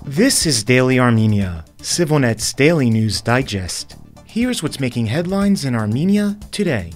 This is Daily Armenia, CivilNet's daily news digest. Here's what's making headlines in Armenia today.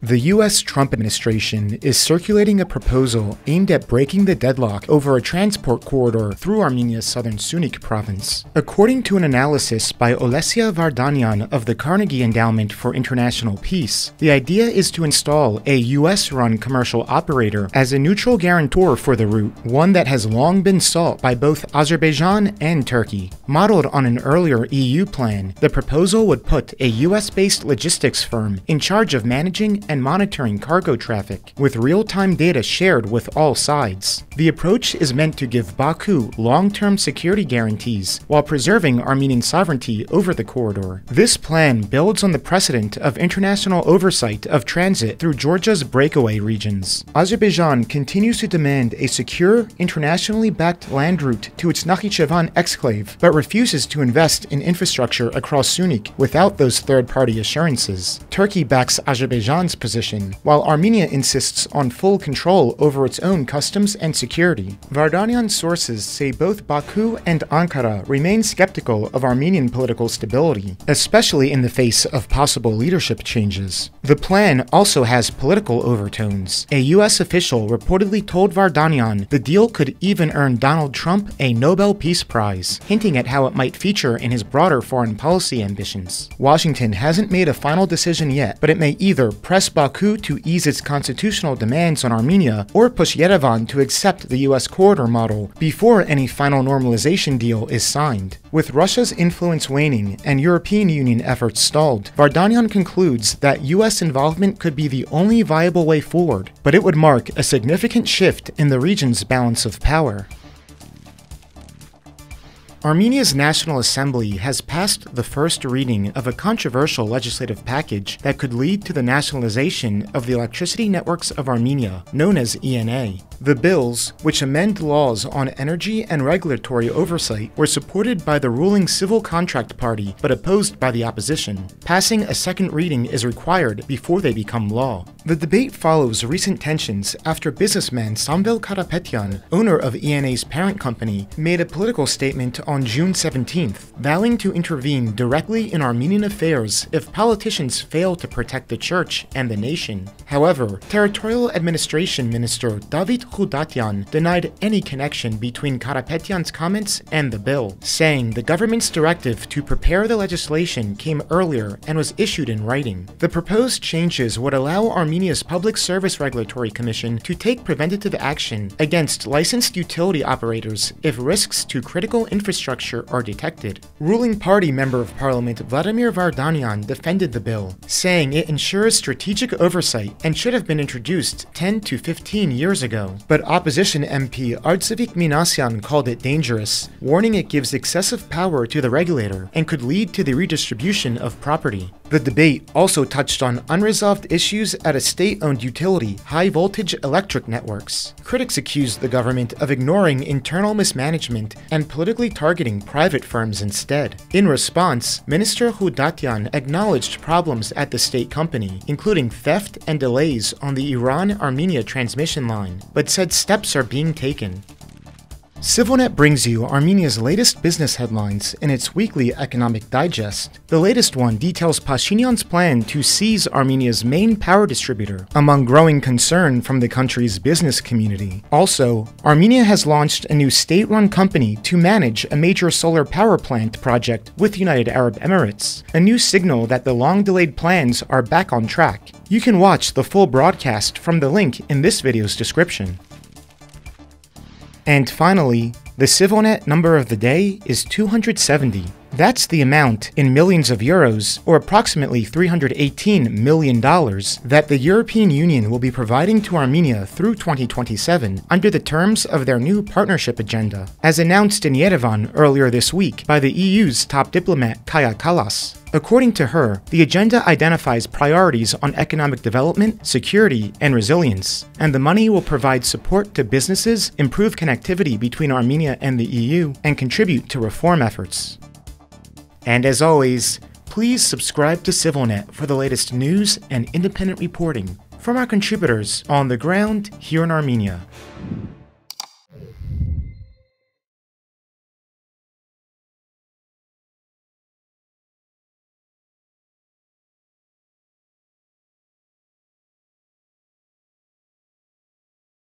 The U.S. Trump administration is circulating a proposal aimed at breaking the deadlock over a transport corridor through Armenia's southern Syunik province. According to an analysis by Olesia Vardanyan of the Carnegie Endowment for International Peace, the idea is to install a U.S.-run commercial operator as a neutral guarantor for the route, one that has long been sought by both Azerbaijan and Turkey. Modeled on an earlier EU plan, the proposal would put a U.S.-based logistics firm in charge of managing and monitoring cargo traffic, with real-time data shared with all sides. The approach is meant to give Baku long-term security guarantees while preserving Armenian sovereignty over the corridor. This plan builds on the precedent of international oversight of transit through Georgia's breakaway regions. Azerbaijan continues to demand a secure, internationally backed land route to its Nakhichevan exclave, but refuses to invest in infrastructure across Syunik without those third-party assurances. Turkey backs Azerbaijan's position, while Armenia insists on full control over its own customs and security. Vardanyan sources say both Baku and Ankara remain skeptical of Armenian political stability, especially in the face of possible leadership changes. The plan also has political overtones. A U.S. official reportedly told Vardanyan the deal could even earn Donald Trump a Nobel Peace Prize, hinting at how it might feature in his broader foreign policy ambitions. Washington hasn't made a final decision yet, but it may either press Baku to ease its constitutional demands on Armenia or push Yerevan to accept the U.S. corridor model before any final normalization deal is signed. With Russia's influence waning and European Union efforts stalled, Vardanyan concludes that U.S. involvement could be the only viable way forward, but it would mark a significant shift in the region's balance of power. Armenia's National Assembly has passed the first reading of a controversial legislative package that could lead to the nationalization of the electricity networks of Armenia, known as ENA. The bills, which amend laws on energy and regulatory oversight, were supported by the ruling Civil Contract Party but opposed by the opposition. Passing a second reading is required before they become law. The debate follows recent tensions after businessman Samvel Karapetyan, owner of ENA's parent company, made a political statement on June 17th, vowing to intervene directly in Armenian affairs if politicians fail to protect the church and the nation. However, Territorial Administration Minister David Khudatian denied any connection between Karapetyan's comments and the bill, saying the government's directive to prepare the legislation came earlier and was issued in writing. The proposed changes would allow Armenia's Public Service Regulatory Commission to take preventative action against licensed utility operators if risks to critical infrastructure are detected. Ruling party Member of Parliament Vladimir Vardanyan defended the bill, saying it ensures strategic oversight and should have been introduced 10 to 15 years ago. But opposition MP Artsevik Minasyan called it dangerous, warning it gives excessive power to the regulator and could lead to the redistribution of property. The debate also touched on unresolved issues at a state-owned utility, high-voltage electric networks. Critics accused the government of ignoring internal mismanagement and politically targeting private firms instead. In response, Minister Khudatian acknowledged problems at the state company, including theft and delays on the Iran-Armenia transmission line, but said steps are being taken. CivilNet brings you Armenia's latest business headlines in its weekly economic digest. The latest one details Pashinyan's plan to seize Armenia's main power distributor, among growing concern from the country's business community. Also, Armenia has launched a new state-run company to manage a major solar power plant project with United Arab Emirates, a new signal that the long-delayed plans are back on track. You can watch the full broadcast from the link in this video's description. And finally, the CivilNet number of the day is 270. That's the amount in millions of euros, or approximately $318 million, that the European Union will be providing to Armenia through 2027 under the terms of their new partnership agenda, as announced in Yerevan earlier this week by the EU's top diplomat Kaja Kallas. According to her, the agenda identifies priorities on economic development, security, and resilience, and the money will provide support to businesses, improve connectivity between Armenia and the EU, and contribute to reform efforts. And as always, please subscribe to CivilNet for the latest news and independent reporting from our contributors on the ground here in Armenia.